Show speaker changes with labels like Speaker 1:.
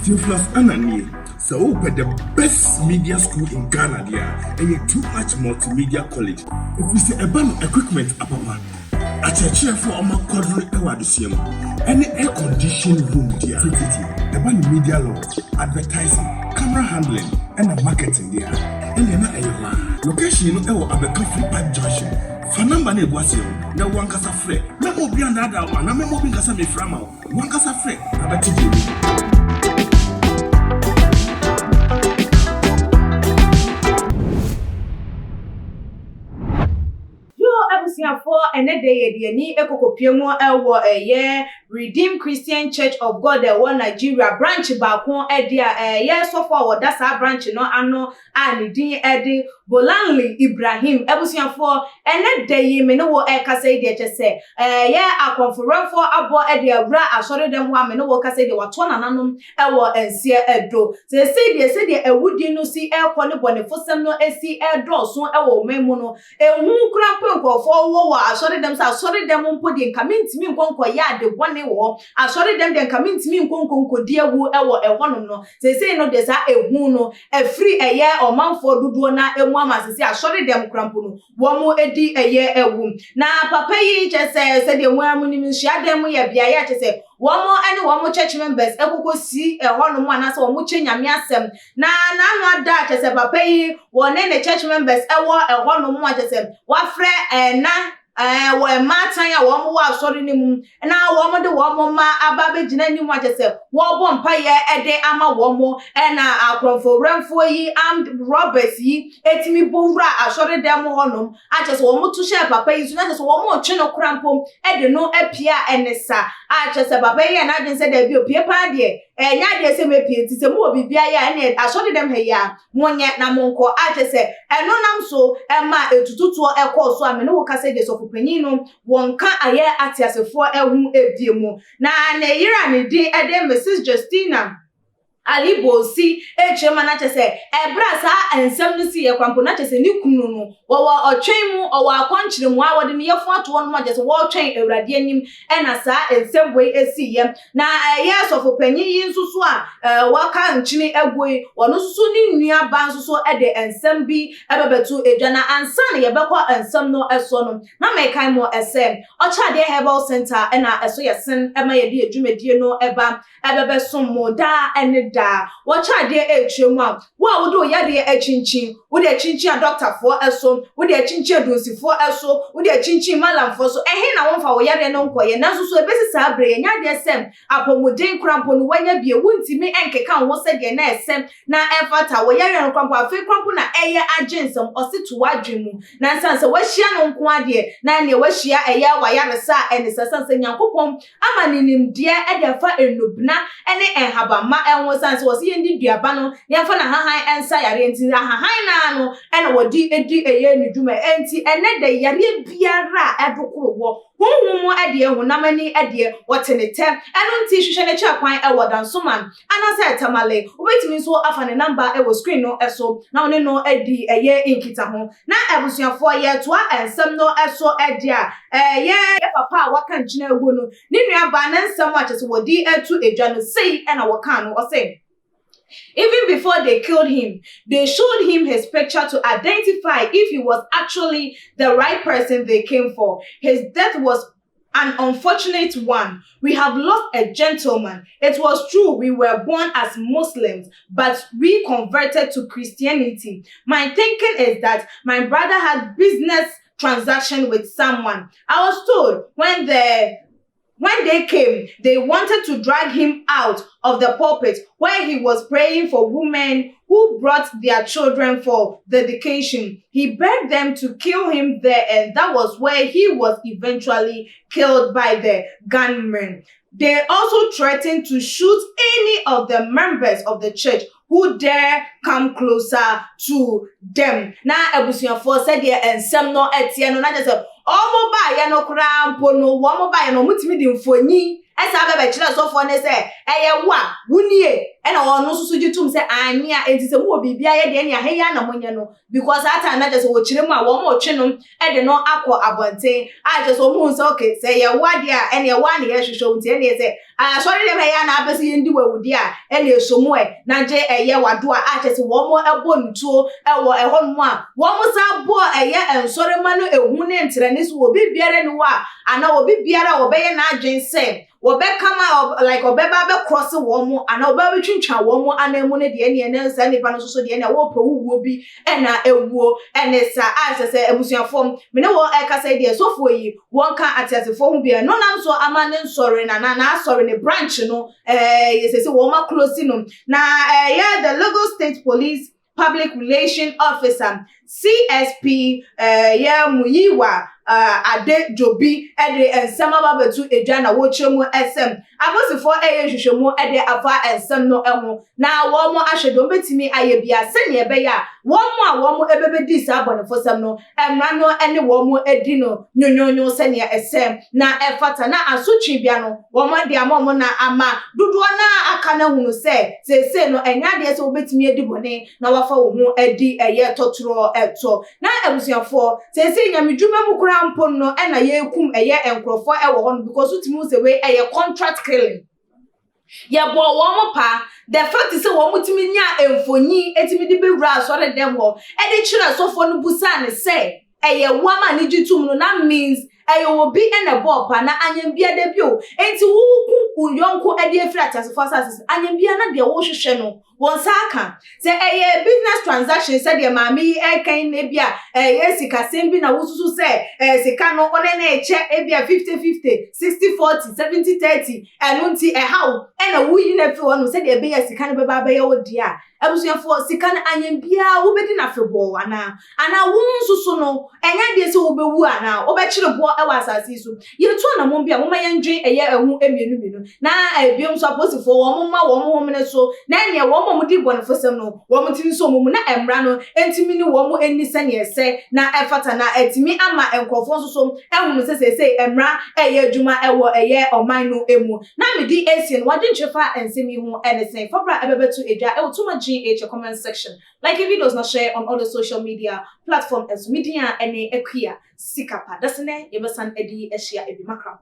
Speaker 1: Theophilus Anani, so the best media school in Ghana there, and a too much multimedia college. If we say a band equipment apapa, a chair for our quadri awadisium, any air conditioned room there, the band media law, advertising, camera handling, and a marketing there. And then a location of a coffee pipe junction. Fanamba ne boasio, na wankasa frɛ. Na obi andada wa, na memo bi nkasa me frama. Wankasa frɛ, abati bi.
Speaker 2: For another day, ni ekokopiemo ewo Redeemed Christian Church of God one Nigeria branch baako dia so for that's our branch no ano ani din Bolanle Ibrahim ebusuafo ene day me no wo kasa ide chese akonforafo abo awura asore dem wa me no wo kasa ide wato nananom ewo ensie edo se de ewudi no si ekole bonefosem no esi edo so ewo memu no ehu kura penkofo wo asore dem sa asore dem mpo de nkamintimi nkonko ya de bone wo asore dem de nkamintimi nkonko die wu ewo ehonom no se no de sa ehu no efri omanfo duduo na amasisi asori dem krampo no wo mo edi ewu na papa yi chese de nwamu ni nhia dem ye bia ya chese wo mo church members ekokosi hono mo anase wo mo chenyame asem na anu ada chese papa yi wo ne church members ewo hono mo chese wa frɛ na wo matan ya wo mo wa asori ni mu na wo mo de wo mo ma ababe gina ni mu chese wo bo mpa ye ede ama wo mo na akrofo remfo yi armed robbers yi etimi bowura asori dem honom a chese wo mo tu share papa yi so na chese wo mo twe no krampo ede no apia enesa a chese papa yi na den se da bi opie pa de nya de se mepie ti se mo bibia ya na asori dem he ya monye na monko a chese eno nam so ma etututuo ekọ so amene wo kase de so panyino wonka aye atiasefo ehu ebiemu na yira ne di ede Mrs. Justina Alibosi echema na chese ebra sa ensem no si ye kwampo na chese ni kunu no wo otwen mu o akonkyere mu awode ne yefo ato won ma chese wo twen ewrade anim ena sa ensem we esi ye na yesofo panyin yi nsusu a waka nkyini egoi wono susu ni nua ba nsusu ede ensem bi ebebetu edwana ansa na ye bekọ ensem no eso no na mekan mo ese ochade herbal center ena eso yesen ema ye di adwumadie no eba ebebesom mo da ene da wacha de etwemu a wo wo do ya de achinchin wo de achinchin a doctor for eso wo de achinchin adonsi for eso wo de achinchin malam for so ehe na won fa wo ya de no nkoye na so ebesi sa abre nya de sem apomuden krampo no wanya bie wontimi enkeka wo se de na esem na efata wo ya de no krampo afi krampo na eye agensem ositu wadwemu na nsanse wo hia no nko ade na ne wo hia eye wa ya resa ene sasanse nyankopom amaninim de edefa enubna ene enhabama enwo sanse wo se yendi duaba no yemfa na hahan ensa yare enti hahan na no ene wodi edi eye niduma enti ene de yare biara edokoro wo honhum ade ehunamani ade wotenetem eno nti hwehwe ne kyakwan ewodansoman anase tamale obetimi so afa ne number ewo screen no eso na one no edi eye inkita ho na ebusuafo ye toa ensem no eso ede a ye papa waka nkyina ego no ni nua ba na nsem a kyese wodi etu edwa no sei ena waka no o say even before they killed him, they showed him his picture to identify if he was actually the right person they came for. His death was an unfortunate one. We have lost a gentleman. It was true we were born as Muslims, but we converted to Christianity. My thinking is that my brother had business transaction with someone. I was told when they came, they wanted to drag him out of the pulpit where he was praying for women who brought their children for dedication. He begged them to kill him there, and that was where he was eventually killed by the gunmen. They also threatened to shoot any of the members of the church who dare come closer to them. Na ebusuafo said the ensem no etie no na just omo ba ye no krampo no wo mo ba ye no mutimi di mfonyi esa bebe kire so fo ne se eye wa wunie ena ono susu gitum se anya enti se wo bibia ye de nya he ya na monye no because ata na just wo chire mu a wo mo twe no e de no akọ abonten a just wo mu so okay se ye wade a ene ye wa ne ye hwehwe nti ene se sorry dem ya na abesi ye ndi wawudi a ene esomu e na je eye wado a just wo mo ebo ntuo e wo e ho no a wo mo sa bo eye ensori ma no ehu ne ntere ne so wo bibiare ni wa ana wo bibiara wo be ye na adwen se wo be kama like obeba be cross wo mo ana oba be twintwa wo mo ana mu ne de ene ne nsa ne ba no so de ene wo pe wuwo bi ena ewuo ene sa asese ebusuafom me ne wo ekasa de sofo yi won kan atiasefo hu bia no nam so amane nsori na asori ne branch no yesese wo ma close no na yeah the Lagos State Police Public Relation Officer CSP yeah Muyiwa ade jobi ede ensema babatu edwa na wo chemu SM abosifo hwehwemu ede afa ensem no eho na wo mo ahwedo betimi aye bia se ne ebe ya wo mo ebebedi sa abonefosam no emra no ene wo mo edi no nyonyonyo se ne esem na efata na asotwe bia no wo mo de amom na ama dudu na aka na hunu se no enya de se wo betimi edi bone na wafa wo ho edi eye totoro eto na ebusuafo se nyamedwuma mu kura mpo no ena ye kum eye enkrofo e wo ho because utimu se we eye contract killing ya bo wo mo pa the fact is wo mutimi nya emfonyi etimi di bewura asore dem ho e de chira sofo no busa ne se eye wama ni gitum no na means eye obi ena bo pa na anyambia de bio enti wo uyonko e de afira atasefo asase anyambia na de wo hwehwe no won saka se eye business transaction se de maami e kan na bia sika sembi na wosusu se sika no one na eche e bia 50-50 60-40 70-30 enu nti how ena wuyi na fi wonu se de be ya sika no be ba ye wo dia abusuafo sika na anyambia wo bedi na febo ana wonsusu no enya de se wo be wu ana wo be kire bo e wa asase so ye tu na mo bia mo ma ye ndwen eye ehu emienu na biom so aposifo wo mo ma wo mo homne so na ene wo mo di bonfosem no wo mo tin so mo na emra no entimi ni wo mo eni se ne ese na efata na etimi ama enkrofo so ehunu se emra eye adwuma ewo eye oman no emu na me di esien wade nchefa ensemi hu enesen fobra ebebetu eja e wotuma gh comment section like if videos not share on all the social media platforms as media ene ekia sikapa dasene yebesan edi ehia ebi makra